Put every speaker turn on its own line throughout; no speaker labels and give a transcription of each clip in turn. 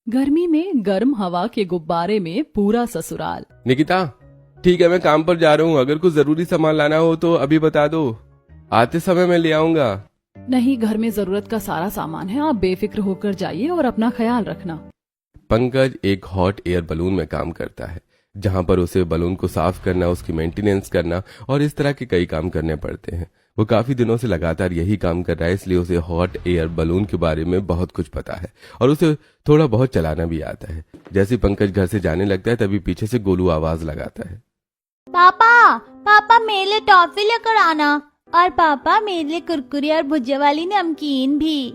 गर्मी में गर्म हवा के गुब्बारे में पूरा ससुराल।
निकिता, ठीक है, मैं काम पर जा रहा हूँ। अगर कुछ जरूरी सामान लाना हो तो अभी बता दो, आते समय मैं ले आऊंगा।
नहीं, घर में जरूरत का सारा सामान है, आप बेफिक्र होकर जाइए और अपना ख्याल रखना।
पंकज एक हॉट एयर बलून में काम करता है, जहां पर उसे बलून को साफ करना, उसकी मेंटेनेंस करना और इस तरह के कई काम करने पड़ते हैं। वो काफी दिनों से लगातार यही काम कर रहा है, इसलिए उसे हॉट एयर बलून के बारे में बहुत कुछ पता है और उसे थोड़ा बहुत चलाना भी आता है। जैसे पंकज घर से जाने लगता है तभी पीछे से गोलू आवाज लगाता है,
पापा पापा मेरे लिए टॉफी लेकर आना, और पापा मेरे लिए कुरकुरे और भुजिया वाली नमकीन भी।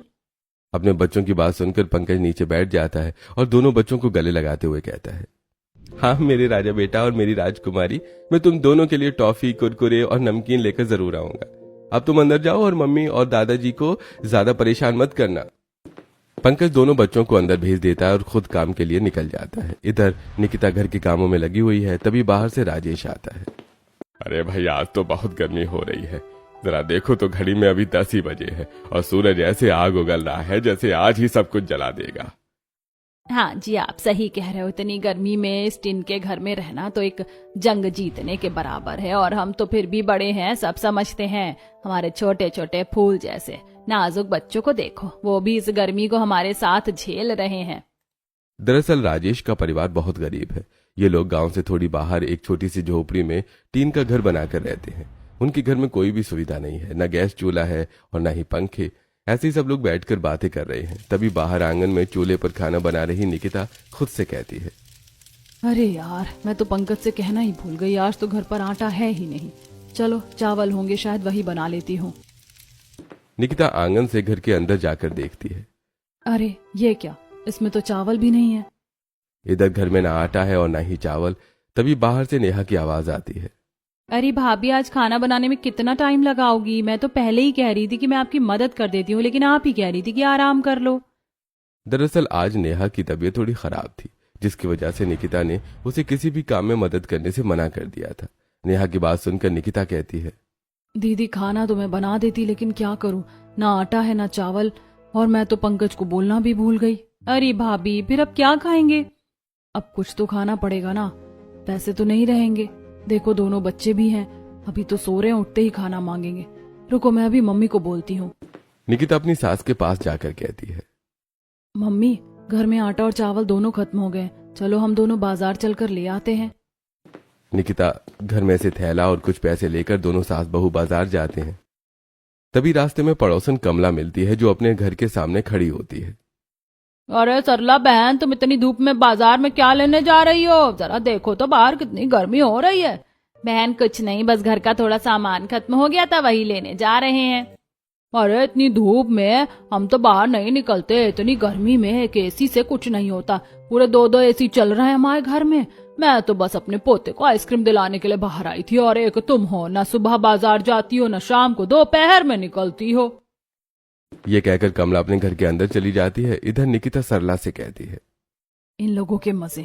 अपने बच्चों की बात सुनकर पंकज नीचे बैठ जाता है और दोनों बच्चों को गले लगाते हुए कहता है, हाँ मेरे राजा बेटा और मेरी राजकुमारी, मैं तुम दोनों के लिए टॉफी, कुरकुरे और नमकीन लेकर जरूर आऊंगा। अब तुम अंदर जाओ और मम्मी और दादाजी को ज्यादा परेशान मत करना। पंकज दोनों बच्चों को अंदर भेज देता है और खुद काम के लिए निकल जाता है। इधर निकिता घर के कामों में लगी हुई है, तभी बाहर से राजेश आता है।
अरे भाई, आज तो बहुत गर्मी हो रही है। जरा देखो तो घड़ी में अभी 10 ही बजे है और सूरज ऐसे आग उगल रहा है जैसे आज ही सब कुछ जला देगा।
हाँ जी, आप सही कह रहे हो। इतनी गर्मी में इस टिन के घर में रहना तो एक जंग जीतने के बराबर है, और हम तो फिर भी बड़े हैं, सब समझते हैं। हमारे छोटे छोटे फूल जैसे नाजुक बच्चों को देखो, वो भी इस गर्मी को हमारे साथ झेल रहे हैं।
दरअसल राजेश का परिवार बहुत गरीब है। ये लोग गांव से थोड़ी बाहर एक छोटी सी झोपड़ी में टीन का घर बनाकर रहते हैं। उनके घर में कोई भी सुविधा नहीं है, न गैस चूल्हा है और न ही पंखे। ऐसे ही सब लोग बैठकर बातें कर रहे हैं, तभी बाहर आंगन में चूल्हे पर खाना बना रही निकिता खुद से कहती है,
अरे यार, मैं तो पंकज से कहना ही भूल गई, आज तो घर पर आटा है ही नहीं। चलो, चावल होंगे, शायद वही बना लेती हूँ।
निकिता आंगन से घर के अंदर जाकर देखती है,
अरे ये क्या, इसमें तो चावल भी नहीं है।
इधर घर में ना आटा है और ना ही चावल। तभी बाहर से नेहा की आवाज आती है,
अरे भाभी, आज खाना बनाने में कितना टाइम लगाओगी? मैं तो पहले ही कह रही थी कि मैं आपकी मदद कर देती हूँ, लेकिन आप ही कह रही थी कि आराम कर लो।
दरअसल आज नेहा की तबीयत थोड़ी खराब थी, जिसकी वजह से निकिता ने उसे किसी भी काम में मदद करने से मना कर दिया था। नेहा की बात सुनकर निकिता कहती है,
दीदी, खाना तो मैं बना देती, लेकिन क्या करूं, ना आटा है ना चावल, और मैं तो पंकज को बोलना भी भूल गई। अरे भाभी, फिर अब क्या खाएंगे? अब कुछ तो खाना पड़ेगा ना, पैसे तो नहीं रहेंगे। देखो, दोनों बच्चे भी हैं, अभी तो सो रहे हैं, उठते ही खाना मांगेंगे। रुको, मैं अभी मम्मी को बोलती हूँ।
निकिता अपनी सास के पास जाकर कहती है,
मम्मी, घर में आटा और चावल दोनों खत्म हो गए, चलो हम दोनों बाजार चलकर ले आते हैं।
निकिता घर में से थैला और कुछ पैसे लेकर दोनों सास बहू बाजार जाते हैं। तभी रास्ते में पड़ोसन कमला मिलती है, जो अपने घर के सामने खड़ी होती है।
अरे सरला बहन, तुम इतनी धूप में बाजार में क्या लेने जा रही हो? जरा देखो तो बाहर कितनी गर्मी हो रही है। बहन, कुछ नहीं, बस घर का थोड़ा सामान खत्म हो गया था, वही लेने जा रहे हैं। अरे इतनी धूप में हम तो बाहर नहीं निकलते, इतनी गर्मी में एक एसी से कुछ नहीं होता। पूरे 2 एसी चल रहे हैं हमारे घर में। मैं तो बस अपने पोते को आइसक्रीम दिलाने के लिए बाहर आई थी, और एक तुम हो, ना सुबह बाजार जाती हो, ना शाम को दोपहर में निकलती हो।
ये कहकर कमला अपने घर के अंदर चली जाती है। इधर निकिता सरला से कहती है,
इन लोगों के मजे,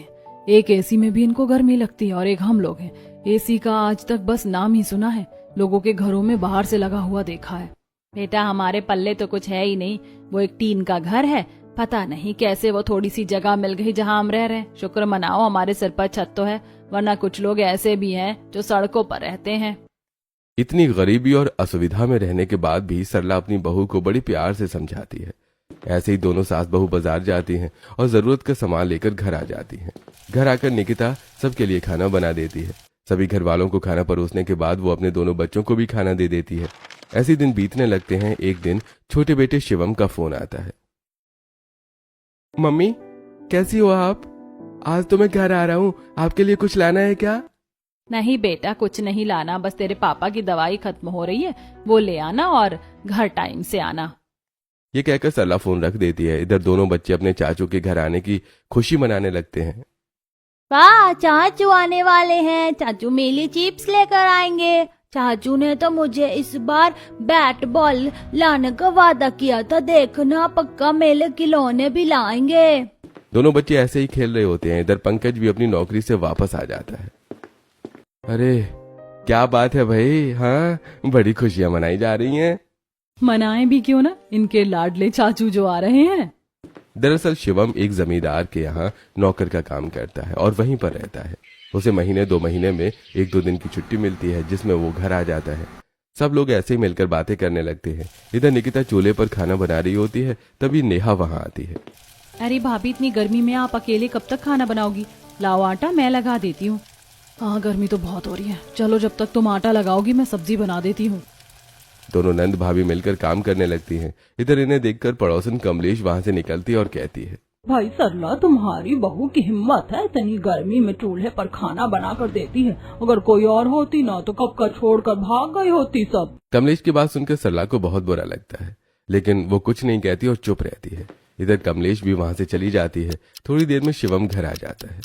एक एसी में भी इनको गर्मी लगती है और एक हम लोग हैं। एसी का आज तक बस नाम ही सुना है, लोगों के घरों में बाहर से लगा हुआ देखा है। बेटा, हमारे पल्ले तो कुछ है ही नहीं, वो एक टीन का घर है। पता नहीं कैसे वो थोड़ी सी जगह मिल गई जहां हम रह रहे हैं। शुक्र मनाओ हमारे सिर पर छत तो है, वरना कुछ लोग ऐसे भी हैं जो सड़कों पर रहते हैं।
इतनी गरीबी और असुविधा में रहने के बाद भी सरला अपनी बहू को बड़ी प्यार से समझाती है। ऐसे ही दोनों सास बहू बाजार जाती हैं और जरूरत का सामान लेकर घर आ जाती हैं। घर आकर निकिता सबके लिए खाना बना देती है। सभी घर वालों को खाना परोसने के बाद वो अपने दोनों बच्चों को भी खाना दे देती है। ऐसे दिन बीतने लगते हैं। एक दिन छोटे बेटे शिवम का फोन आता है, मम्मी कैसी हो आप? आज तो मैं घर आ रहा हूँ, आपके लिए कुछ लाना है क्या?
नहीं बेटा, कुछ नहीं लाना, बस तेरे पापा की दवाई खत्म हो रही है, वो ले आना और घर टाइम से आना।
ये कहकर सरला फोन रख देती है। इधर दोनों बच्चे अपने चाचू के घर आने की खुशी मनाने लगते हैं।
वाह, चाचू आने वाले हैं, चाचू मेरे लिए चिप्स लेकर आएंगे। चाचू ने तो मुझे इस बार बैट बॉल लाने का वादा किया था, देखना पक्का मेले खिलौने भी लाएंगे।
दोनों बच्चे ऐसे ही खेल रहे होते हैं। इधर पंकज भी अपनी नौकरी से वापस आ जाता है। अरे क्या बात है भाई, हाँ बड़ी खुशियां मनाई जा रही हैं।
मनाएं भी क्यों ना, इनके लाडले चाचू जो आ रहे हैं।
दरअसल शिवम एक जमींदार के यहाँ नौकर का काम करता है और वहीं पर रहता है। उसे महीने 2 महीने में 1-2 दिन की छुट्टी मिलती है जिसमें वो घर आ जाता है। सब लोग ऐसे ही मिलकर बातें करने लगते हैं। इधर निकिता चूल्हे पर खाना बना रही होती है, तभी नेहा वहां आती है।
अरे भाभी, इतनी गर्मी में आप अकेले कब तक खाना बनाओगी? लाओ आटा, मैं लगा देती हूँ। हाँ, गर्मी तो बहुत हो रही है। चलो, जब तक तुम आटा लगाओगी मैं सब्जी बना देती हूँ।
दोनों नंद भाभी मिलकर काम करने लगती हैं। इधर इन्हें देखकर पड़ोसन कमलेश वहां से निकलती है और कहती है,
भाई सरला, तुम्हारी बहू की हिम्मत है, इतनी गर्मी में चूल्हे पर खाना बना कर देती है। अगर कोई और होती ना तो कब का छोड़कर भाग गई होती सब।
कमलेश की बात सुनकर सरला को बहुत बुरा लगता है, लेकिन वो कुछ नहीं कहती और चुप रहती है। इधर कमलेश भी वहां से चली जाती है। थोड़ी देर में शिवम घर आ जाता है।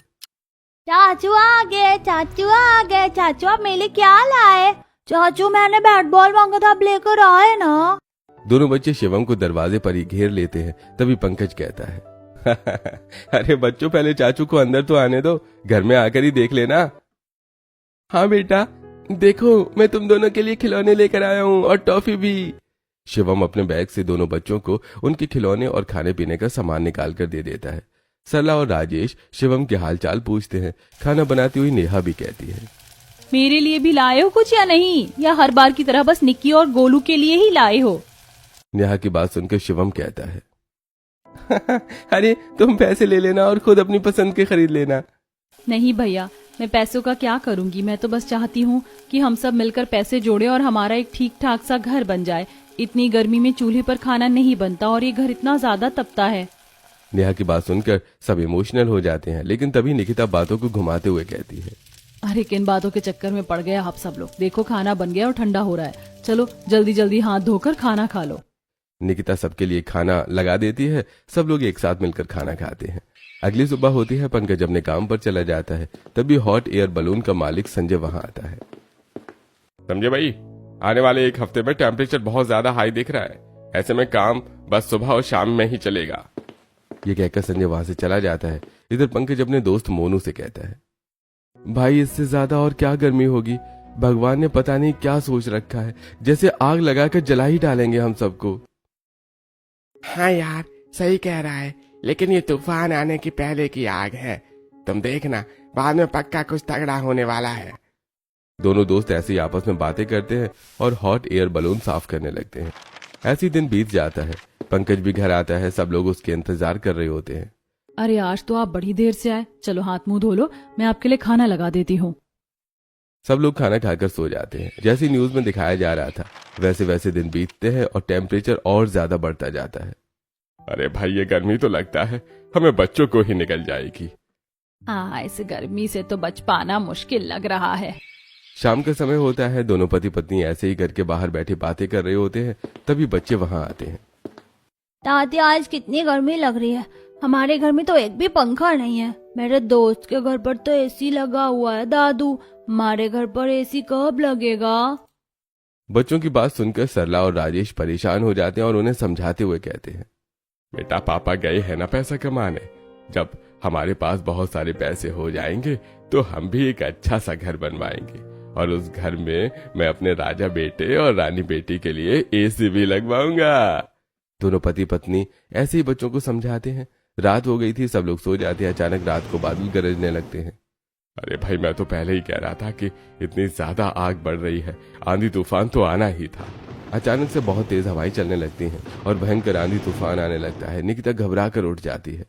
चाचू आ गए, चाचू आ गए। चाचू आप मेरे लिए क्या लाए? चाचू मैंने बैट बॉल मांगा था, आप लेकर आए ना।
दोनों बच्चे शिवम को दरवाजे पर ही घेर लेते हैं। तभी पंकज कहता है, अरे बच्चों, पहले चाचू को अंदर तो आने दो, घर में आकर ही देख लेना। हाँ बेटा, देखो मैं तुम दोनों के लिए खिलौने लेकर आया हूँ और टॉफी भी। शिवम अपने बैग से दोनों बच्चों को उनके खिलौने और खाने पीने का सामान निकाल कर दे देता है। सरला और राजेश शिवम के हालचाल पूछते हैं। खाना बनाती हुई नेहा भी कहती है,
मेरे लिए भी लाए हो कुछ या नहीं, या हर बार की तरह बस निक्की और गोलू के लिए ही लाए हो?
नेहा की बात सुनकर शिवम कहता है, अरे तुम पैसे ले लेना और खुद अपनी पसंद के खरीद लेना।
नहीं भैया, मैं पैसों का क्या करूंगी। मैं तो बस चाहती हूँ कि हम सब मिलकर पैसे जोड़े और हमारा एक ठीक ठाक सा घर बन जाए। इतनी गर्मी में चूल्हे पर खाना नहीं बनता और ये घर इतना ज्यादा तपता है।
नेहा की बात सुनकर सब इमोशनल हो जाते हैं, लेकिन तभी निकिता बातों को घुमाते हुए कहती है,
अरे किन बातों के चक्कर में पड़ गए आप सब लोग। देखो, खाना बन गया और ठंडा हो रहा है। चलो जल्दी जल्दी हाथ धोकर खाना खा लो।
निकिता सबके लिए खाना लगा देती है। सब लोग एक साथ मिलकर खाना खाते हैं। अगली सुबह होती है। पंकज अपने काम पर चला जाता है। तभी हॉट एयर बलून का मालिक संजय वहां आता है।
समझे भाई, आने वाले 1 हफ्ते में टेम्परेचर बहुत ज्यादा हाई दिख रहा है। ऐसे में काम बस सुबह और शाम में ही चलेगा।
ये कहकर संजय वहां से चला जाता है। इधर पंकज अपने दोस्त मोनू से कहता है, भाई इससे ज्यादा और क्या गर्मी होगी। भगवान ने पता नहीं क्या सोच रखा है, जैसे आग लगाकर जला ही डालेंगे हम सबको।
हाँ यार, सही कह रहा है, लेकिन ये तूफान आने की पहले की आग है। तुम देखना, बाद में पक्का कुछ तगड़ा होने वाला है।
दोनों दोस्त ऐसे ही आपस में बातें करते हैं और हॉट एयर बलून साफ करने लगते हैं। ऐसी दिन बीत जाता है। पंकज भी घर आता है। सब लोग उसके इंतजार कर रहे होते हैं।
अरे आज तो आप बड़ी देर से आए। चलो हाथ मुंह धो लो, मैं आपके लिए खाना लगा देती हूँ।
सब लोग खाना खाकर सो जाते हैं। जैसे न्यूज में दिखाया जा रहा था वैसे वैसे दिन बीतते हैं और टेम्परेचर और ज्यादा बढ़ता जाता है।
अरे भाई, ये गर्मी तो लगता है हमें बच्चों को ही निकल जाएगी।
हाँ, इस गर्मी से तो बच पाना मुश्किल लग रहा है।
शाम का समय होता है। दोनों पति पत्नी ऐसे ही घर के बाहर बैठे बातें कर रहे होते हैं। तभी बच्चे वहां आते हैं।
दादी आज कितनी गर्मी लग रही है। हमारे घर में तो एक भी पंखा नहीं है। मेरे दोस्त के घर पर तो एसी लगा हुआ है। दादू, हमारे घर पर एसी कब लगेगा?
बच्चों की बात सुनकर सरला और राजेश परेशान हो जाते हैं और उन्हें समझाते हुए कहते हैं,
बेटा, पापा गए हैं ना पैसा कमाने। जब हमारे पास बहुत सारे पैसे हो जाएंगे तो हम भी एक अच्छा सा घर बनवाएंगे और उस घर में मैं अपने राजा बेटे और रानी बेटी के लिए एसी भी लगवाऊंगा।
दोनों पति पत्नी ऐसे ही बच्चों को समझाते हैं। रात हो गई थी। सब लोग सो जाते हैं। अचानक रात को बादल गरजने लगते हैं।
अरे भाई, मैं तो पहले ही कह रहा था कि इतनी ज्यादा आग बढ़ रही है, आंधी तूफान तो आना ही था।
अचानक से बहुत तेज हवाएं चलने लगती हैं और भयंकर आंधी तूफान आने लगता है। निकिता घबरा कर उठ जाती है।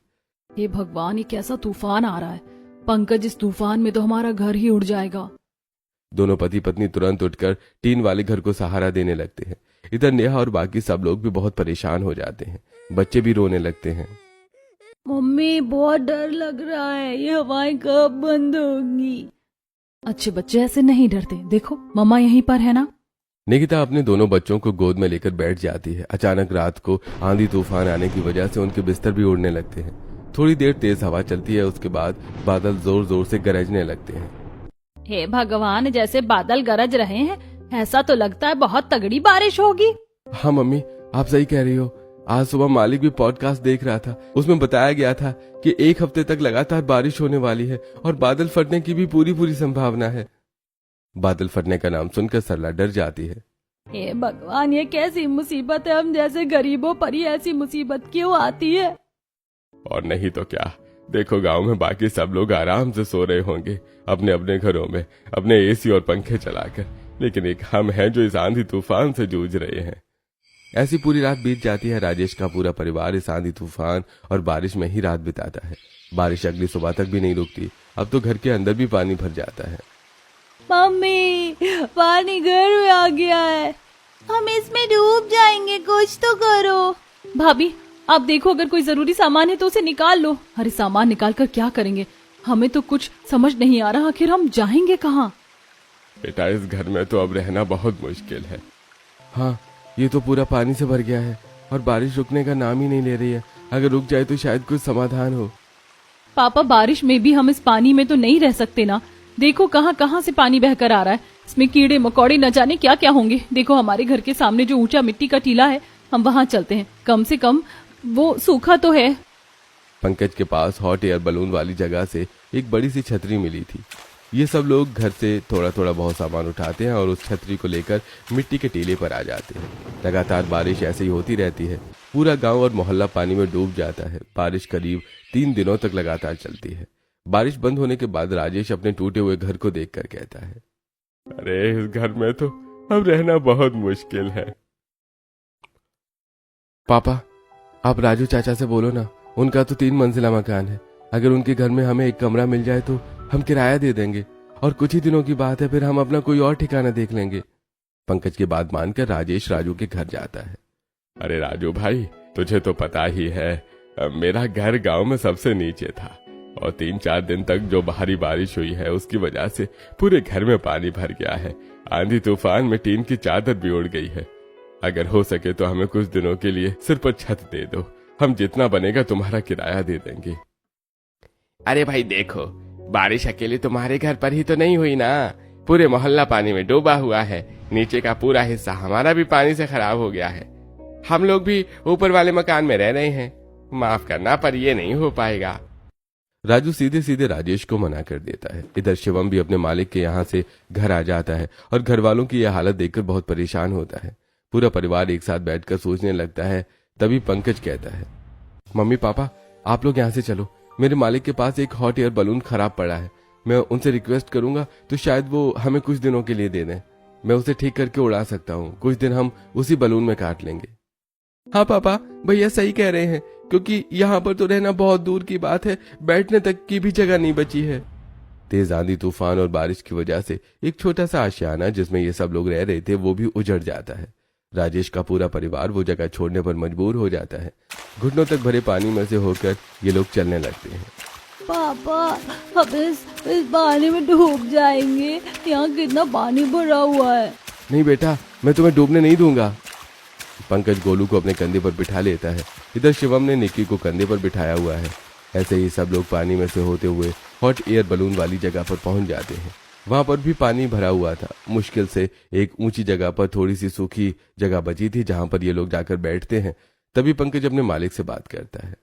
हे भगवान, ये कैसा तूफान आ रहा है। पंकज, इस तूफान में तो हमारा घर ही उड़ जाएगा।
दोनों पति पत्नी तुरंत उठकर टीन वाले घर को सहारा देने लगते हैं। इधर नेहा और बाकी सब लोग भी बहुत परेशान हो जाते हैं। बच्चे भी रोने लगते हैं।
मम्मी बहुत डर लग रहा है, ये हवाएं कब बंद होंगी?
अच्छे बच्चे ऐसे नहीं डरते। देखो, मम्मा यहीं पर है ना।
निकिता अपने दोनों बच्चों को गोद में लेकर बैठ जाती है। अचानक रात को आंधी तूफान आने की वजह से उनके बिस्तर भी उड़ने लगते हैं। थोड़ी देर तेज हवा चलती है। उसके बाद बादल जोर जोर से गरजने लगते हैं।
हे भगवान, जैसे बादल गरज रहे हैं, ऐसा तो लगता है बहुत तगड़ी बारिश होगी।
हाँ मम्मी, आप सही कह रही हो। आज सुबह मालिक भी पॉडकास्ट देख रहा था। उसमें बताया गया था कि 1 हफ्ते तक लगातार बारिश होने वाली है और बादल फटने की भी पूरी संभावना है। बादल फटने का नाम सुनकर सरला डर जाती है।
हे भगवान, ये कैसी मुसीबत है। हम जैसे गरीबों पर ही ऐसी मुसीबत क्यों आती है?
और नहीं तो क्या, देखो गांव में बाकी सब लोग आराम से सो रहे होंगे अपने अपने घरों में अपने एसी और पंखे चलाकर, लेकिन एक हम हैं जो इस आंधी तूफान से जूझ रहे हैं।
ऐसी पूरी रात बीत जाती है। राजेश का पूरा परिवार इस आंधी तूफान और बारिश में ही रात बिताता है। बारिश अगली सुबह तक भी नहीं रुकती। अब तो घर के अंदर भी पानी भर जाता है।
मम्मी, पानी घर में आ गया है, हम इसमें डूब जाएंगे, कुछ तो करो।
भाभी आप देखो, अगर कोई जरूरी सामान है तो उसे निकाल लो। अरे सामान निकाल कर क्या करेंगे, हमें तो कुछ समझ नहीं आ रहा, आखिर हम जाएंगे कहाँ।
बेटा इस घर में तो अब रहना बहुत मुश्किल है।
हाँ, ये तो पूरा पानी से भर गया है और बारिश रुकने का नाम ही नहीं ले रही है। अगर रुक जाए तो शायद कुछ समाधान हो।
पापा बारिश में भी हम इस पानी में तो नहीं रह सकते ना। देखो कहाँ कहाँ से पानी बहकर आ रहा है, इसमें कीड़े मकोड़े न जाने क्या क्या होंगे। देखो हमारे घर के सामने जो ऊंचा मिट्टी का टीला है, हम वहाँ चलते हैं, कम से कम वो सूखा तो है।
पंकज के पास हॉट एयर बलून वाली जगह से एक बड़ी सी छतरी मिली थी। ये सब लोग घर से थोड़ा थोड़ा बहुत सामान उठाते हैं और उस छतरी को लेकर मिट्टी के टीले पर आ जाते हैं। लगातार बारिश ऐसे ही होती रहती है। पूरा गांव और मोहल्ला पानी में डूब जाता है। बारिश करीब 3 दिनों तक लगातार चलती है। बारिश बंद होने के बाद राजेश अपने टूटे हुए घर को देखकर कहता है,
अरे इस घर में तो अब रहना बहुत मुश्किल है।
पापा आप राजू चाचा से बोलो ना, उनका तो 3 मंजिला मकान है। अगर उनके घर में हमें एक कमरा मिल जाए तो हम किराया दे देंगे और कुछ ही दिनों की बात है, फिर हम अपना कोई और ठिकाना देख लेंगे। पंकज की बात मानकर राजेश राजू के घर जाता है।
अरे राजू भाई, तुझे तो पता ही है मेरा घर गांव में सबसे नीचे था और 3-4 दिन तक जो भारी बारिश हुई है उसकी वजह से पूरे घर में पानी भर गया है। आंधी तूफान में टीन की चादर भी उड़ गई है। अगर हो सके तो हमें कुछ दिनों के लिए सिर पर छत दे दो, हम जितना बनेगा तुम्हारा किराया दे देंगे।
अरे भाई देखो, बारिश अकेले तुम्हारे घर पर ही तो नहीं हुई ना, पूरे मोहल्ला पानी में डूबा हुआ है। नीचे का पूरा हिस्सा हमारा भी पानी से खराब हो गया है। हम लोग भी ऊपर वाले मकान में रह रहे हैं, माफ करना पर ये नहीं हो पाएगा।
राजू सीधे सीधे राजेश को मना कर देता है। इधर शिवम भी अपने मालिक के यहाँ से घर आ जाता है और घर वालों की यह हालत देखकर बहुत परेशान होता है। पूरा परिवार एक साथ बैठकर सोचने लगता है। तभी पंकज कहता है, मम्मी पापा आप लोग यहाँ से चलो, मेरे मालिक के पास एक हॉट एयर बलून खराब पड़ा है। मैं उनसे रिक्वेस्ट करूंगा तो शायद वो हमें कुछ दिनों के लिए दे दें। मैं उसे ठीक करके उड़ा सकता हूँ, कुछ दिन हम उसी बलून में काट लेंगे। हाँ पापा, भैया सही कह रहे हैं, क्योंकि यहाँ पर तो रहना बहुत दूर की बात है, बैठने तक की भी जगह नहीं बची है। तेज आंधी तूफान और बारिश की वजह से एक छोटा सा आशियाना जिसमें ये सब लोग रह रहे थे वो भी उजड़ जाता है। राजेश का पूरा परिवार वो जगह छोड़ने पर मजबूर हो जाता है। घुटनों तक भरे पानी में से होकर ये लोग चलने लगते हैं।
पापा हम इस पानी में डूब जाएंगे, यहाँ कितना पानी भरा हुआ है।
नहीं बेटा, मैं तुम्हें डूबने नहीं दूंगा। पंकज गोलू को अपने कंधे पर बिठा लेता है। इधर शिवम ने निक्की को कंधे पर बिठाया हुआ है। ऐसे ही सब लोग पानी में से होते हुए हॉट एयर बलून वाली जगह पर पहुंच जाते हैं। वहां पर भी पानी भरा हुआ था। मुश्किल से एक ऊंची जगह पर थोड़ी सी सूखी जगह बची थी जहां पर ये लोग जाकर बैठते हैं। तभी पंकज अपने मालिक से बात करता है।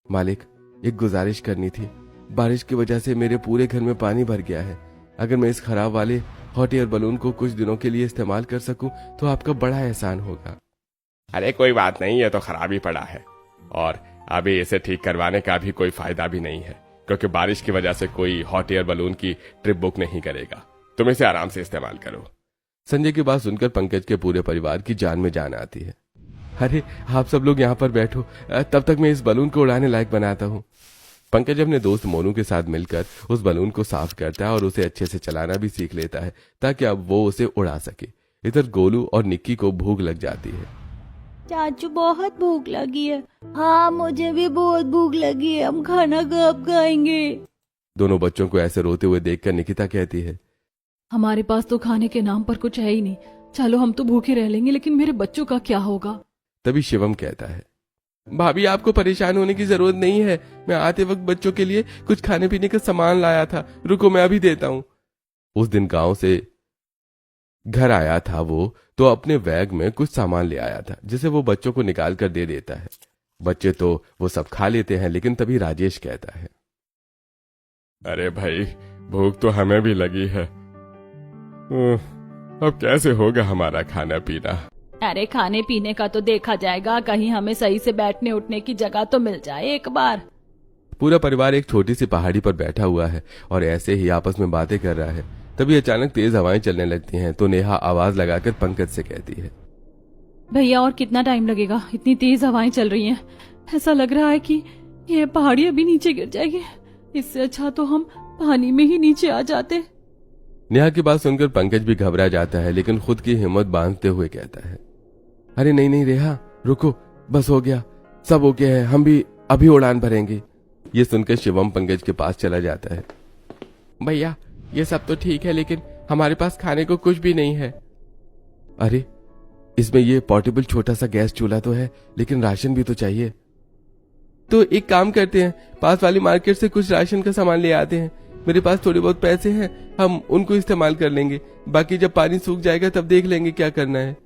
मालिक, एक गुजारिश करनी थी। बारिश की वजह से मेरे पूरे घर में पानी भर गया है। अगर मैं इस खराब वाले हॉट एयर बलून को कुछ दिनों के लिए इस्तेमाल कर सकूं तो आपका बड़ा एहसान होगा।
अरे कोई बात नहीं, ये तो खराब ही पड़ा है और अभी इसे ठीक करवाने का भी कोई फायदा भी नहीं है, क्योंकि बारिश की वजह से कोई हॉट एयर बलून की ट्रिप बुक नहीं करेगा। तुम इसे आराम से इस्तेमाल करो।
संजय की बात सुनकर पंकज के पूरे परिवार की जान में जान आती है। अरे आप सब लोग यहाँ पर बैठो, तब तक मैं इस बलून को उड़ाने लायक बनाता हूँ। पंकज अपने दोस्त मोनू के साथ मिलकर उस बलून को साफ करता है और उसे अच्छे से चलाना भी सीख लेता है ताकि अब वो उसे उड़ा सके। इधर गोलू और निक्की को भूख लग जाती है।
चाचू बहुत भूख लगी है। हाँ मुझे भी बहुत भूख लगी है, हम खाना कब खाएंगे।
दोनों बच्चों को ऐसे रोते हुए देखकर निकिता कहती है,
हमारे पास तो खाने के नाम पर कुछ है ही नहीं। चलो हम तो भूखे रह लेंगे, लेकिन मेरे बच्चों का क्या होगा।
तभी शिवम कहता है, भाभी आपको परेशान होने की जरूरत नहीं है, मैं आते वक्त बच्चों के लिए कुछ खाने पीने का सामान लाया था, रुको मैं अभी देता हूँ। उस दिन गांव से घर आया था वो, तो अपने बैग में कुछ सामान ले आया था जिसे वो बच्चों को निकाल कर दे देता है। बच्चे तो वो सब खा लेते हैं, लेकिन तभी राजेश कहता है,
अरे भाई भूख तो हमें भी लगी है, अब कैसे होगा हमारा खाना पीना।
अरे खाने पीने का तो देखा जाएगा, कहीं हमें सही से बैठने उठने की जगह तो मिल जाए एक बार।
पूरा परिवार एक छोटी सी पहाड़ी पर बैठा हुआ है और ऐसे ही आपस में बातें कर रहा है। तभी अचानक तेज हवाएं चलने लगती हैं तो नेहा आवाज लगाकर पंकज से कहती है,
भैया और कितना टाइम लगेगा? इतनी तेज हवाएं चल रही हैं, ऐसा लग रहा है कि ये पहाड़ी अभी नीचे गिर जाएगी। इससे अच्छा तो हम पानी में ही नीचे आ जाते।
नेहा की बात सुनकर पंकज भी घबरा जाता है, लेकिन खुद की हिम्मत बांधते हुए कहता है, अरे नहीं नहीं रेहा, रुको, बस हो गया, सब ओके है, हम भी अभी उड़ान भरेंगे। ये सुनकर शिवम पंकज के पास चला जाता है।
भैया ये सब तो ठीक है, लेकिन हमारे पास खाने को कुछ भी नहीं है।
अरे इसमें ये पोर्टेबल छोटा सा गैस चूल्हा तो है, लेकिन राशन भी तो चाहिए। तो एक काम करते हैं, पास वाली मार्केट से कुछ राशन का सामान ले आते हैं। मेरे पास थोड़े बहुत पैसे हैं, हम उनको इस्तेमाल कर लेंगे, बाकी जब पानी सूख जाएगा तब देख लेंगे क्या करना है।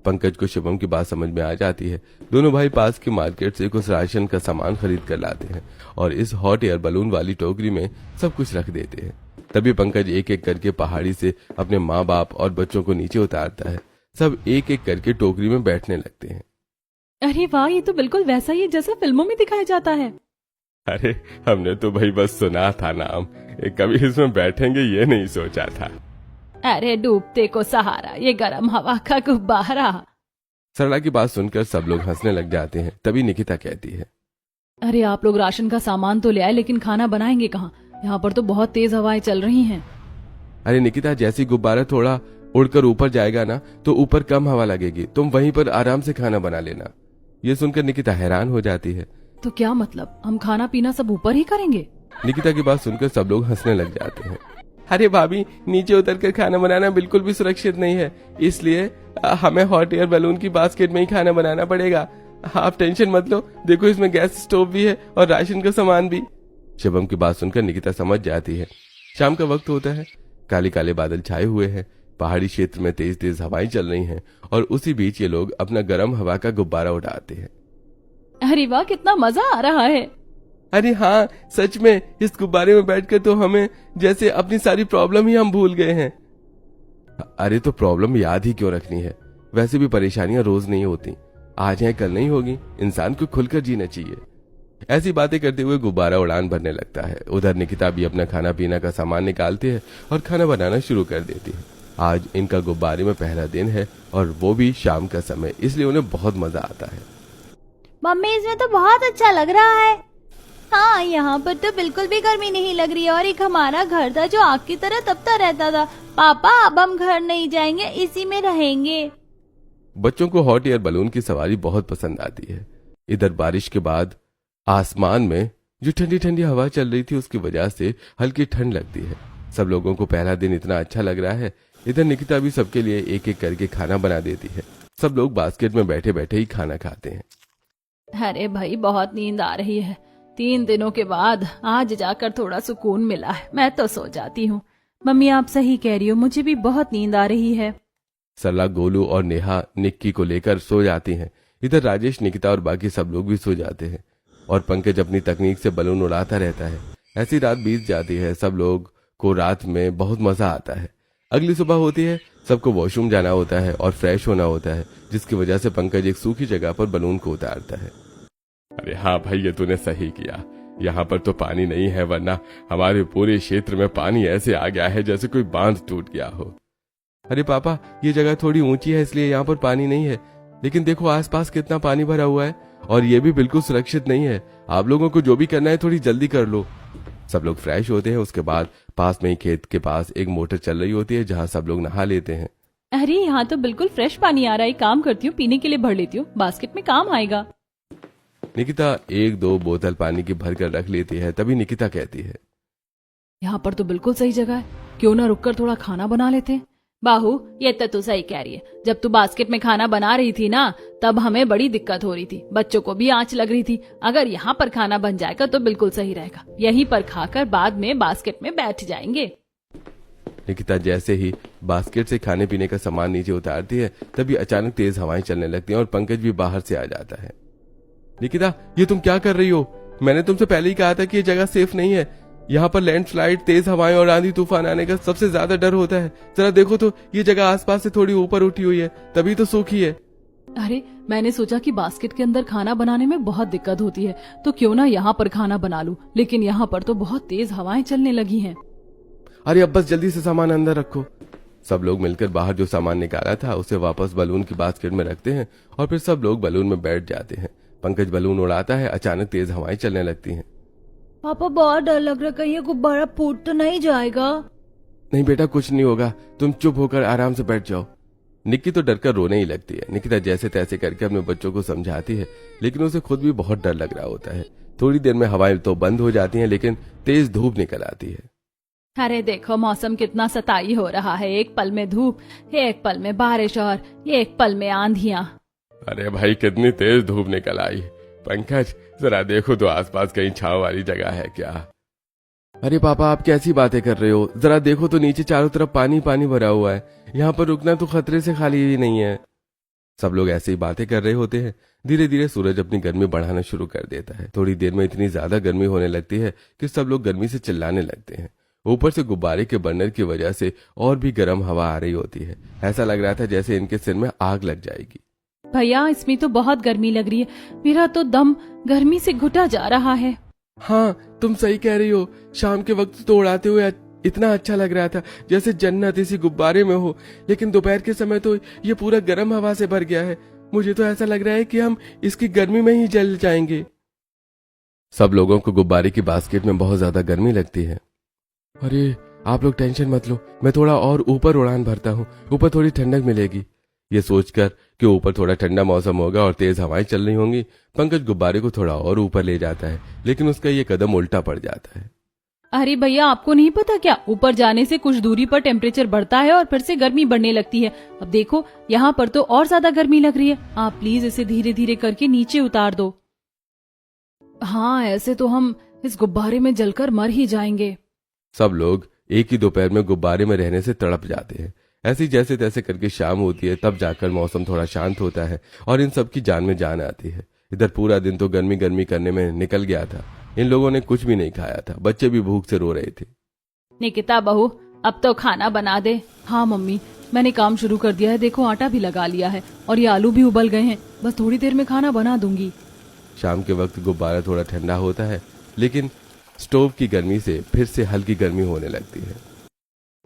पंकज को शिवम की बात समझ में आ जाती है। दोनों भाई पास की मार्केट से कुछ राशन का सामान खरीद कर लाते हैं और इस हॉट एयर बलून वाली टोकरी में सब कुछ रख देते हैं। तभी पंकज एक एक करके पहाड़ी से अपने माँ बाप और बच्चों को नीचे उतारता है। सब एक एक करके टोकरी में बैठने लगते हैं।
अरे वाह, ये तो बिल्कुल वैसा ही है जैसा फिल्मों में दिखाया जाता है।
अरे हमने तो भाई बस सुना था नाम, कभी इसमें बैठेंगे ये नहीं सोचा था।
अरे डूबते को सहारा, ये गर्म हवा का गुब्बारा।
सरला की बात सुनकर सब लोग हंसने लग जाते हैं। तभी निकिता कहती है,
अरे आप लोग राशन का सामान तो ले आए, लेकिन खाना बनाएंगे कहाँ? यहाँ पर तो बहुत तेज हवाएं चल रही हैं।
अरे निकिता, जैसी गुब्बारा थोड़ा उड़कर ऊपर जाएगा ना तो ऊपर कम हवा लगेगी, तुम वहीं पर आराम से खाना बना लेना। ये सुनकर निकिता हैरान हो जाती है।
तो क्या मतलब, हम खाना पीना सब ऊपर ही करेंगे?
निकिता की बात सुनकर सब लोग हंसने लग जाते हैं।
अरे भाभी, नीचे उतरकर खाना बनाना बिल्कुल भी सुरक्षित नहीं है, इसलिए हमें हॉट एयर बलून की बास्केट में ही खाना बनाना पड़ेगा। आप टेंशन मत लो, देखो इसमें गैस स्टोव भी है और राशन का सामान भी।
शिवम की बात सुनकर निकिता समझ जाती है। शाम का वक्त होता है, काले काले बादल छाए हुए हैं, पहाड़ी क्षेत्र में तेज तेज हवाएं चल रही हैं और उसी बीच ये लोग अपना गर्म हवा का गुब्बारा उड़ाते हैं।
अरे वाह, कितना मजा आ रहा है।
अरे हाँ, सच में इस गुब्बारे में बैठकर तो हमें जैसे अपनी सारी प्रॉब्लम ही हम भूल गए हैं।
अरे तो प्रॉब्लम याद ही क्यों रखनी है, वैसे भी परेशानियां रोज नहीं होती, आज है कल नहीं होगी, इंसान को खुलकर जीना चाहिए। ऐसी बातें करते हुए गुब्बारा उड़ान भरने लगता है। उधर निकिता भी अपना खाना पीना का सामान निकालती है और खाना बनाना शुरू कर देती है। आज इनका गुब्बारे में पहला दिन है और वो भी शाम का समय, इसलिए उन्हें बहुत मजा आता है।
मम्मी इसमें तो बहुत अच्छा लग रहा है। हाँ, यहाँ पर तो बिल्कुल भी गर्मी नहीं लग रही है और एक हमारा घर था जो आग की तरह तपता रहता था। पापा अब हम घर नहीं जाएंगे, इसी में रहेंगे।
बच्चों को हॉट एयर बलून की सवारी बहुत पसंद आती है। इधर बारिश के बाद आसमान में जो ठंडी ठंडी हवा चल रही थी उसकी वजह से हल्की ठंड लगती है। सब लोगों को पहला दिन इतना अच्छा लग रहा है। इधर निकिता भी सबके लिए एक एक करके खाना बना देती है। सब लोग बास्केट में बैठे बैठे ही खाना खाते हैं।
अरे भाई, बहुत नींद आ रही है। 3 दिनों के बाद आज जाकर थोड़ा सुकून मिला है, मैं तो सो जाती हूँ। मम्मी आप सही कह रही हो, मुझे भी बहुत नींद आ रही है।
सरला, गोलू और नेहा निक्की को लेकर सो जाती हैं। इधर राजेश, निकिता और बाकी सब लोग भी सो जाते हैं और पंकज अपनी तकनीक से बलून उड़ाता रहता है। ऐसी रात बीत जाती है। सब लोग को रात में बहुत मजा आता है। अगली सुबह होती है, सबको वॉशरूम जाना होता है और फ्रेश होना होता है, जिसकी वजह से पंकज एक सूखी जगह पर बलून को उतारता है।
अरे हाँ भाई, ये तूने सही किया। यहाँ पर तो पानी नहीं है, वरना हमारे पूरे क्षेत्र में पानी ऐसे आ गया है जैसे कोई बांध टूट गया हो।
अरे पापा, ये जगह थोड़ी ऊंची है इसलिए यहाँ पर पानी नहीं है, लेकिन देखो आसपास कितना पानी भरा हुआ है और ये भी बिल्कुल सुरक्षित नहीं है। आप लोगों को जो भी करना है थोड़ी जल्दी कर लो। सब लोग फ्रेश होते हैं। उसके बाद पास में ही खेत के पास एक मोटर चल रही होती है जहाँ सब लोग नहा लेते हैं।
अरे यहाँ तो बिल्कुल फ्रेश पानी आ रहा है। काम करती हूँ, पीने के लिए भर लेती हूँ, बास्केट में काम आएगा।
निकिता 1-2 बोतल पानी की भर कर रख लेती है। तभी निकिता कहती है,
यहाँ पर तो बिल्कुल सही जगह है, क्यों ना रुककर थोड़ा खाना बना लेते हैं। बाहू, ये तो तू सही कह रही है। जब तू बास्केट में खाना बना रही थी ना, तब हमें बड़ी दिक्कत हो रही थी, बच्चों को भी आंच लग रही थी। अगर यहाँ पर खाना बन जाएगा तो बिल्कुल सही रहेगा, यहीं पर खाकर बाद में बास्केट में बैठ जाएंगे।
निकिता जैसे ही बास्केट से खाने पीने का सामान नीचे उतारती है, तभी अचानक तेज हवाएं चलने लगती हैं और पंकज भी बाहर से आ जाता है। निकिता, ये तुम क्या कर रही हो? मैंने तुमसे पहले ही कहा था कि ये जगह सेफ नहीं है। यहाँ पर लैंडस्लाइड, तेज हवाएं और आंधी तूफान आने का सबसे ज्यादा डर होता है। जरा देखो तो, ये जगह आसपास से थोड़ी ऊपर उठी हुई है, तभी तो सूखी है।
अरे मैंने सोचा कि बास्केट के अंदर खाना बनाने में बहुत दिक्कत होती है, तो क्यों ना यहाँ पर खाना बना लूं, लेकिन यहाँ पर तो बहुत तेज हवाएं चलने लगी हैं।
अरे अब बस जल्दी से सामान अंदर रखो। सब लोग मिलकर बाहर जो सामान निकाला था उसे वापस बलून की बास्केट में रखते हैं और फिर सब लोग बलून में बैठ जाते हैं। पंकज बलून उड़ाता है, अचानक तेज हवाएं चलने लगती हैं।
पापा बहुत डर लग रहा है, कहीं ये गुब्बारा फूट तो नहीं जाएगा।
नहीं बेटा, कुछ नहीं होगा, तुम चुप होकर आराम से बैठ जाओ। निक्की तो डरकर रोने ही लगती है। निकिता जैसे तैसे करके अपने बच्चों को समझाती है, लेकिन उसे खुद भी बहुत डर लग रहा होता है। थोड़ी देर में हवाएं तो बंद हो जाती हैं, लेकिन तेज धूप निकल आती है।
अरे देखो मौसम कितना सताई हो रहा है, एक पल में धूप, एक पल में बारिश और एक पल में आंधियां।
अरे भाई कितनी तेज धूप निकल आई। पंकज जरा देखो तो आसपास कहीं छांव वाली जगह है क्या।
अरे पापा आप कैसी बातें कर रहे हो, जरा देखो तो नीचे चारों तरफ पानी पानी भरा हुआ है, यहाँ पर रुकना तो खतरे से खाली ही नहीं है। सब लोग ऐसे ही बातें कर रहे होते हैं। धीरे धीरे सूरज अपनी गर्मी बढ़ाना शुरू कर देता है। थोड़ी देर में इतनी ज्यादा गर्मी होने लगती है कि सब लोग गर्मी से चिल्लाने लगते हैं। ऊपर से गुब्बारे के बर्नर की वजह से और भी गर्म हवा आ रही होती है। ऐसा लग रहा था जैसे इनके सिर में आग लग जाएगी।
भैया इसमें तो बहुत गर्मी लग रही है, मेरा तो दम गर्मी से घुटा जा रहा है।
हाँ तुम सही कह रही हो, शाम के वक्त तो उड़ाते हुए इतना अच्छा लग रहा था जैसे जन्नत इसी गुब्बारे में हो, लेकिन दोपहर के समय तो ये पूरा गर्म हवा से भर गया है। मुझे तो ऐसा लग रहा है कि हम इसकी गर्मी में ही जल जाएंगे। सब लोगों को गुब्बारे की बास्केट में बहुत ज्यादा गर्मी लगती है। अरे आप लोग टेंशन मत लो, मैं थोड़ा और ऊपर उड़ान भरता हूँ, ऊपर थोड़ी ठंडक मिलेगी। ये सोचकर कि ऊपर थोड़ा ठंडा मौसम होगा और तेज हवाएं चल रही होंगी, पंकज गुब्बारे को थोड़ा और ऊपर ले जाता है, लेकिन उसका ये कदम उल्टा पड़ जाता है।
अरे भैया आपको नहीं पता क्या, ऊपर जाने से कुछ दूरी पर टेम्परेचर बढ़ता है और फिर से गर्मी बढ़ने लगती है। अब देखो यहाँ पर तो और ज्यादा गर्मी लग रही है। आप प्लीज इसे धीरे धीरे करके नीचे उतार दो। हाँ ऐसे तो हम इस गुब्बारे में जलकर मर ही जाएंगे।
सब लोग एक ही दोपहर में गुब्बारे में रहने से तड़प जाते हैं। ऐसी जैसे तैसे करके शाम होती है, तब जाकर मौसम थोड़ा शांत होता है और इन सब की जान में जान आती है। इधर पूरा दिन तो गर्मी गर्मी करने में निकल गया था। इन लोगों ने कुछ भी नहीं खाया था, बच्चे भी भूख से रो रहे थे।
निकिता बहू अब तो खाना बना दे। हाँ मम्मी मैंने काम शुरू कर दिया है, देखो आटा भी लगा लिया है और ये आलू भी उबल गए हैं, बस थोड़ी देर में खाना बना दूंगी।
शाम के वक्त गुब्बारा थोड़ा ठंडा होता है, लेकिन स्टोव की गर्मी से फिर से हल्की गर्मी होने लगती है।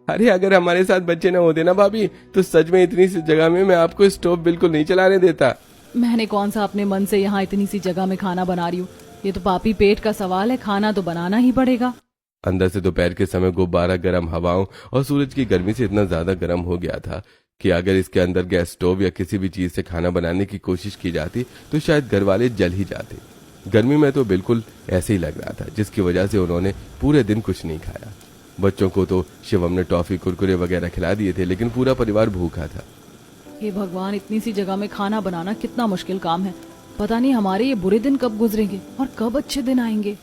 अरे अगर हमारे साथ बच्चे न होते ना भाभी, तो सच में इतनी सी जगह में मैं आपको स्टोव बिल्कुल नहीं चलाने देता।
मैंने कौन सा अपने मन से यहाँ इतनी सी जगह में खाना बना रही हूँ, ये तो पापी पेट का सवाल है, खाना तो बनाना ही पड़ेगा।
अंदर से दोपहर के समय गुब्बारा गर्म हवाओं और सूरज की गर्मी से इतना ज्यादा गर्म हो गया था कि अगर इसके अंदर गैस स्टोव या किसी भी चीज से खाना बनाने की कोशिश की जाती तो शायद घर वाले जल ही जाते। गर्मी में तो बिल्कुल ऐसे ही लग रहा था, जिसकी वजह से उन्होंने पूरे दिन कुछ नहीं खाया। बच्चों को तो शिवम ने टॉफी कुरकुरे वगैरह खिला दिए थे, लेकिन पूरा परिवार भूखा था।
हे भगवान इतनी सी जगह में खाना बनाना कितना मुश्किल काम है। पता नहीं हमारे ये बुरे दिन कब गुजरेंगे और कब अच्छे दिन आएंगे।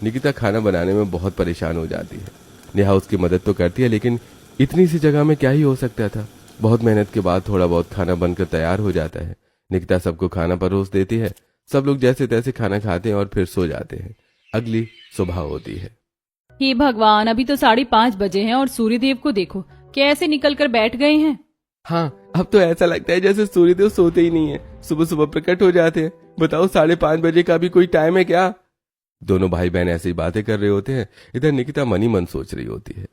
निकिता खाना बनाने में बहुत परेशान हो जाती है। नेहा उसकी मदद तो करती है, लेकिन इतनी सी जगह में क्या ही हो सकता था। बहुत मेहनत के बाद थोड़ा बहुत खाना बनकर तैयार हो जाता है। निकिता सबको खाना परोस देती है। सब लोग जैसे तैसे खाना खाते हैं और फिर सो जाते हैं। अगली सुबह होती है।
हे भगवान अभी तो 5:30 बजे हैं और सूर्यदेव को देखो कैसे निकल कर बैठ गए हैं।
हाँ अब तो ऐसा लगता है जैसे सूर्यदेव सोते ही नहीं है, सुबह सुबह प्रकट हो जाते हैं। बताओ 5:30 बजे का भी कोई टाइम है क्या? दोनों भाई बहन ऐसी बातें कर रहे होते हैं। इधर निकिता मनी मन सोच रही होती है,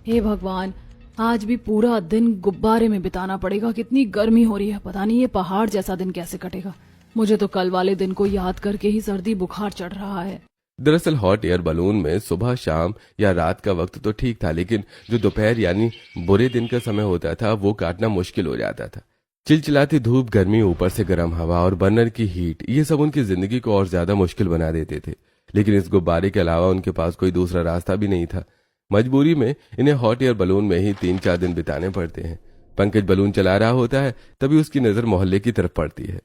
हे भगवान आज भी पूरा दिन गुब्बारे में बिताना पड़ेगा, कितनी गर्मी हो रही है। पता नहीं ये पहाड़ जैसा दिन कैसे कटेगा। मुझे तो कल वाले दिन को याद करके ही सर्दी बुखार चढ़ रहा है।
दरअसल हॉट एयर बलून में सुबह शाम या रात का वक्त तो ठीक था, लेकिन जो दोपहर यानी बुरे दिन का समय होता था वो काटना मुश्किल हो जाता था। चिलचिलाती धूप, गर्मी, ऊपर से गर्म हवा और बर्नर की हीट, ये सब उनकी जिंदगी को और ज्यादा मुश्किल बना देते थे। लेकिन इस गुब्बारे के अलावा उनके पास कोई दूसरा रास्ता भी नहीं था। मजबूरी में इन्हें हॉट एयर बलून में ही 3-4 दिन बिताने पड़ते हैं। पंकज बलून चला रहा होता है, तभी उसकी नजर मोहल्ले की तरफ पड़ती है।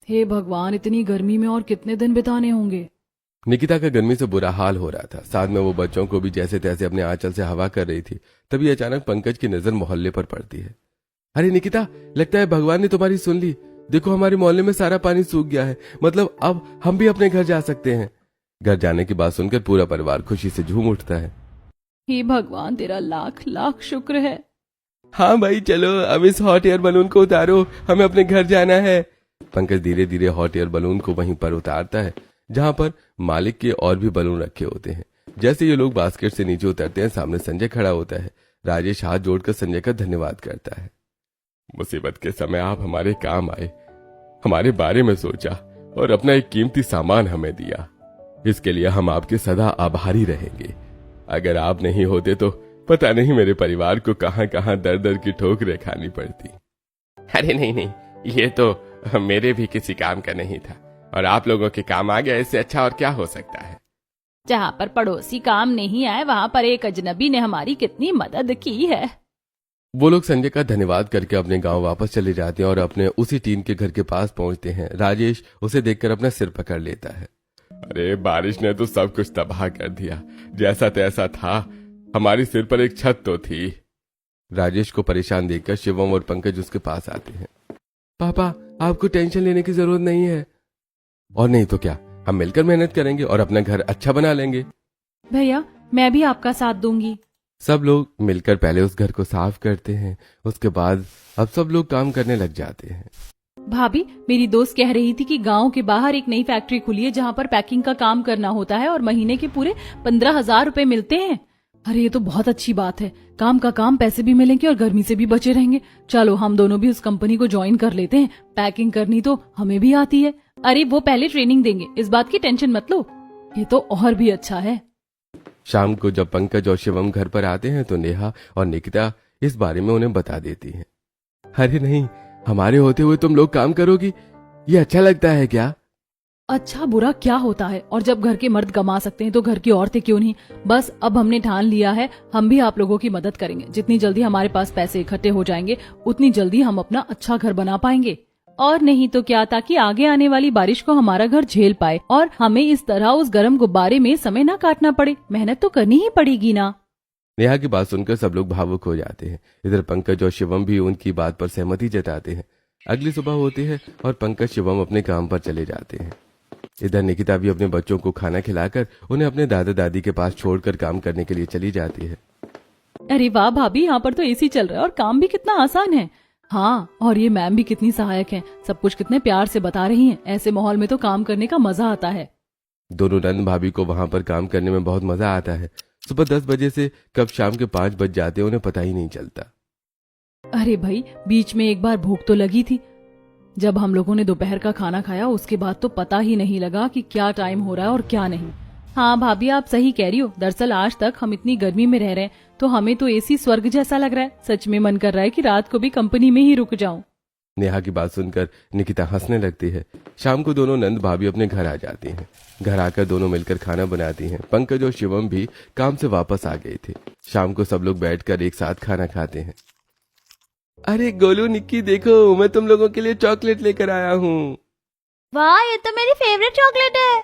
हे भगवान इतनी गर्मी में और कितने दिन बिताने होंगे।
निकिता का गर्मी से बुरा हाल हो रहा था, साथ में वो बच्चों को भी जैसे तैसे अपने आंचल से हवा कर रही थी। तभी अचानक पंकज की नजर मोहल्ले पर पड़ती है। अरे निकिता, लगता है भगवान ने तुम्हारी सुन ली। देखो हमारे मोहल्ले में सारा पानी सूख गया है, मतलब अब हम भी अपने घर जा सकते हैं। घर जाने की बात सुनकर पूरा परिवार खुशी से झूम उठता है।
हे भगवान तेरा लाख लाख शुक्र है।
हाँ भाई चलो अब इस हॉट एयर बलून को उतारो, हमें अपने घर जाना है। पंकज धीरे धीरे हॉट एयर बलून को वहीं पर उतारता है जहां पर मालिक के और भी बलून रखे होते हैं। जैसे ये लोग बास्केट से नीचे उतरते हैं, सामने संजय खड़ा होता है। राजेश हाथ जोड़कर संजय का धन्यवाद करता है।
मुसीबत के समय आप हमारे काम आए, हमारे बारे में सोचा और अपना एक कीमती सामान हमें दिया। इसके लिए हम आपके सदा आभारी रहेंगे। अगर आप नहीं होते तो पता नहीं मेरे परिवार को कहां कहां दर दर की ठोकरें खानी पड़ती।
अरे नहीं, ये तो मेरे भी किसी काम का नहीं था और आप लोगों के काम आ गया, इससे अच्छा और क्या हो सकता है।
जहाँ पर पड़ोसी काम नहीं आए वहाँ पर एक अजनबी ने हमारी कितनी मदद की है।
वो लोग संजय का धन्यवाद करके अपने गांव वापस चले जाते हैं और अपने उसी टीन के घर के पास पहुंचते हैं। राजेश उसे देखकर अपना सिर पकड़ लेता है।
अरे बारिश ने तो सब कुछ तबाह कर दिया, जैसा तैसा था। हमारी सिर पर एक छत तो थी।
राजेश को परेशान देखकर शिवम और पंकज उसके पास आते हैं। पापा, आपको टेंशन लेने की जरूरत नहीं है। और नहीं तो क्या, हम मिलकर मेहनत करेंगे और अपना घर अच्छा बना लेंगे।
भैया, मैं भी आपका साथ दूंगी।
सब लोग मिलकर पहले उस घर को साफ करते हैं, उसके बाद अब सब लोग काम करने लग जाते हैं।
भाभी, मेरी दोस्त कह रही थी कि गांव के बाहर एक नई फैक्ट्री खुली है जहां पर पैकिंग का काम करना होता है और महीने के पूरे 15,000 रुपए मिलते हैं। अरे ये तो बहुत अच्छी बात है, काम का काम, पैसे भी मिलेंगे और गर्मी से भी बचे रहेंगे। चलो हम दोनों भी उस कंपनी को ज्वाइन कर लेते हैं, पैकिंग करनी तो हमें भी आती है। अरे वो पहले ट्रेनिंग देंगे, इस बात की टेंशन मत लो। ये तो और भी अच्छा है।
शाम को जब पंकज और शिवम घर पर आते हैं तो नेहा और निकिता इस बारे में उन्हें बता देती हैं। अरे नहीं, हमारे होते हुए तुम लोग काम करोगी, ये अच्छा लगता है क्या?
अच्छा बुरा क्या होता है, और जब घर के मर्द कमा सकते हैं तो घर की औरतें क्यों नहीं। बस अब हमने ठान लिया है, हम भी आप लोगों की मदद करेंगे। जितनी जल्दी हमारे पास पैसे इकट्ठे हो जाएंगे उतनी जल्दी हम अपना अच्छा घर बना पाएंगे। और नहीं तो क्या, ताकि आगे आने वाली बारिश को हमारा घर झेल पाए और हमें इस तरह उस गर्म गुब्बारे में समय ना काटना पड़े। मेहनत तो करनी ही पड़ेगी ना।
नेहा की बात सुनकर सब लोग भावुक हो जाते हैं। इधर पंकज और शिवम भी उनकी बात पर सहमति जताते हैं। अगली सुबह होती है और पंकज शिवम अपने काम पर चले जाते हैं। इधर निकिता भी अपने बच्चों को खाना खिलाकर उन्हें अपने दादा दादी के पास छोड़कर काम करने के लिए चली जाती है।
अरे वाह भाभी, यहाँ पर तो एसी चल रहा है और काम भी कितना आसान है। हाँ, और ये मैम भी कितनी सहायक हैं, सब कुछ कितने प्यार से बता रही हैं। ऐसे माहौल में तो काम करने का मजा आता है।
दोनों नंद भाभी को वहां पर काम करने में बहुत मजा आता है। सुबह 10 बजे से कब शाम के 5 बज जाते उन्हें पता ही नहीं चलता।
अरे भाई, बीच में एक बार भूख तो लगी थी। जब हम लोगों ने दोपहर का खाना खाया उसके बाद तो पता ही नहीं लगा कि क्या टाइम हो रहा है और क्या नहीं। हाँ भाभी, आप सही कह रही हो। दरअसल आज तक हम इतनी गर्मी में रह रहे हैं तो हमें तो एसी स्वर्ग जैसा लग रहा है। सच में मन कर रहा है कि रात को भी कंपनी में ही रुक जाऊं।
नेहा की बात सुनकर निकिता हंसने लगती है। शाम को दोनों नंद भाभी अपने घर आ जाती हैं। घर आकर दोनों मिलकर खाना बनाती हैं। पंकज और शिवम भी काम से वापस आ गए थे। शाम को सब लोग बैठकर एक साथ खाना खाते हैं। अरे गोलू, निक्की, देखो मैं तुम लोगों के लिए चॉकलेट लेकर आया हूँ।
वाह, ये तो मेरी फेवरेट चॉकलेट है।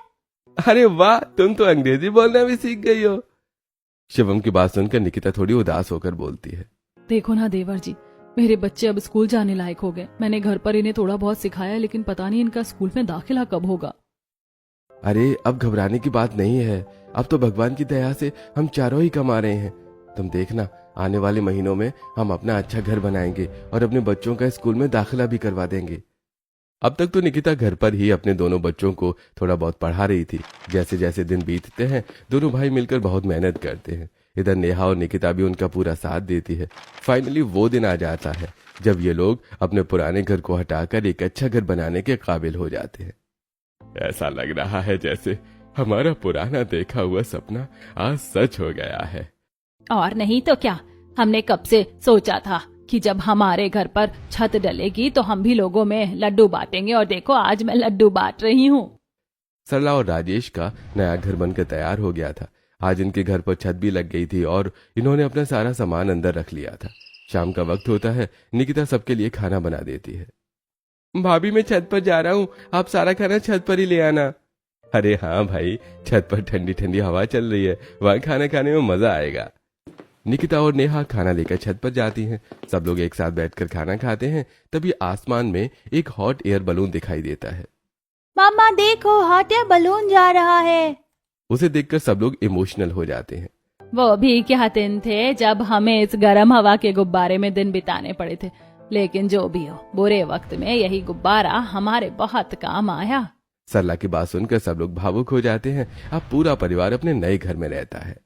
अरे वाह, तुम तो अंग्रेजी बोलना भी सीख गई हो। शिवम की बात सुनकर निकिता थोड़ी उदास होकर बोलती है।
देखो ना देवर जी, मेरे बच्चे अब स्कूल जाने लायक हो गए। मैंने घर पर इन्हें थोड़ा बहुत सिखाया, लेकिन पता नहीं इनका स्कूल में दाखिला कब होगा।
अरे अब घबराने की बात नहीं है। अब तो भगवान की दया से हम चारों ही कमा रहे हैं। तुम देखना, आने वाले महीनों में हम अपना अच्छा घर बनाएंगे और अपने बच्चों का स्कूल में दाखिला भी करवा देंगे। अब तक तो निकिता घर पर ही अपने दोनों बच्चों को थोड़ा बहुत पढ़ा रही थी। जैसे जैसे दिन बीतते हैं दोनों भाई मिलकर बहुत मेहनत करते हैं। इधर नेहा और निकिता भी उनका पूरा साथ देती है। फाइनली वो दिन आ जाता है जब ये लोग अपने पुराने घर को हटाकर एक अच्छा घर बनाने के काबिल हो जाते हैं।
ऐसा लग रहा है जैसे हमारा पुराना देखा हुआ सपना आज सच हो गया है।
और नहीं तो क्या, हमने कब से सोचा था कि जब हमारे घर पर छत डलेगी तो हम भी लोगों में लड्डू बांटेंगे, और देखो आज मैं लड्डू बांट रही हूँ।
सरला और राजेश का नया घर बनकर तैयार हो गया था। आज इनके घर पर छत भी लग गई थी और इन्होंने अपना सारा सामान अंदर रख लिया था। शाम का वक्त होता है। निकिता सबके लिए खाना बना देती है। भाभी, मैं छत पर जा रहा हूँ, आप सारा खाना छत पर ही ले आना। अरे हाँ भाई, छत पर ठंडी ठंडी हवा चल रही है, वहाँ खाना खाने में मजा आएगा। निकिता और नेहा खाना लेकर छत पर जाती हैं। सब लोग एक साथ बैठकर खाना खाते हैं। तभी आसमान में एक हॉट एयर बलून दिखाई देता है।
मामा देखो, हॉट एयर बलून जा रहा है।
उसे देखकर सब लोग इमोशनल हो जाते हैं।
वो भी क्या दिन थे जब हमें इस गर्म हवा के गुब्बारे में दिन बिताने पड़े थे। लेकिन जो भी हो, बुरे वक्त में यही गुब्बारा हमारे बहुत काम आया।
सरला की बात सुनकर सब लोग भावुक हो जाते हैं। अब पूरा परिवार अपने नए घर में रहता है।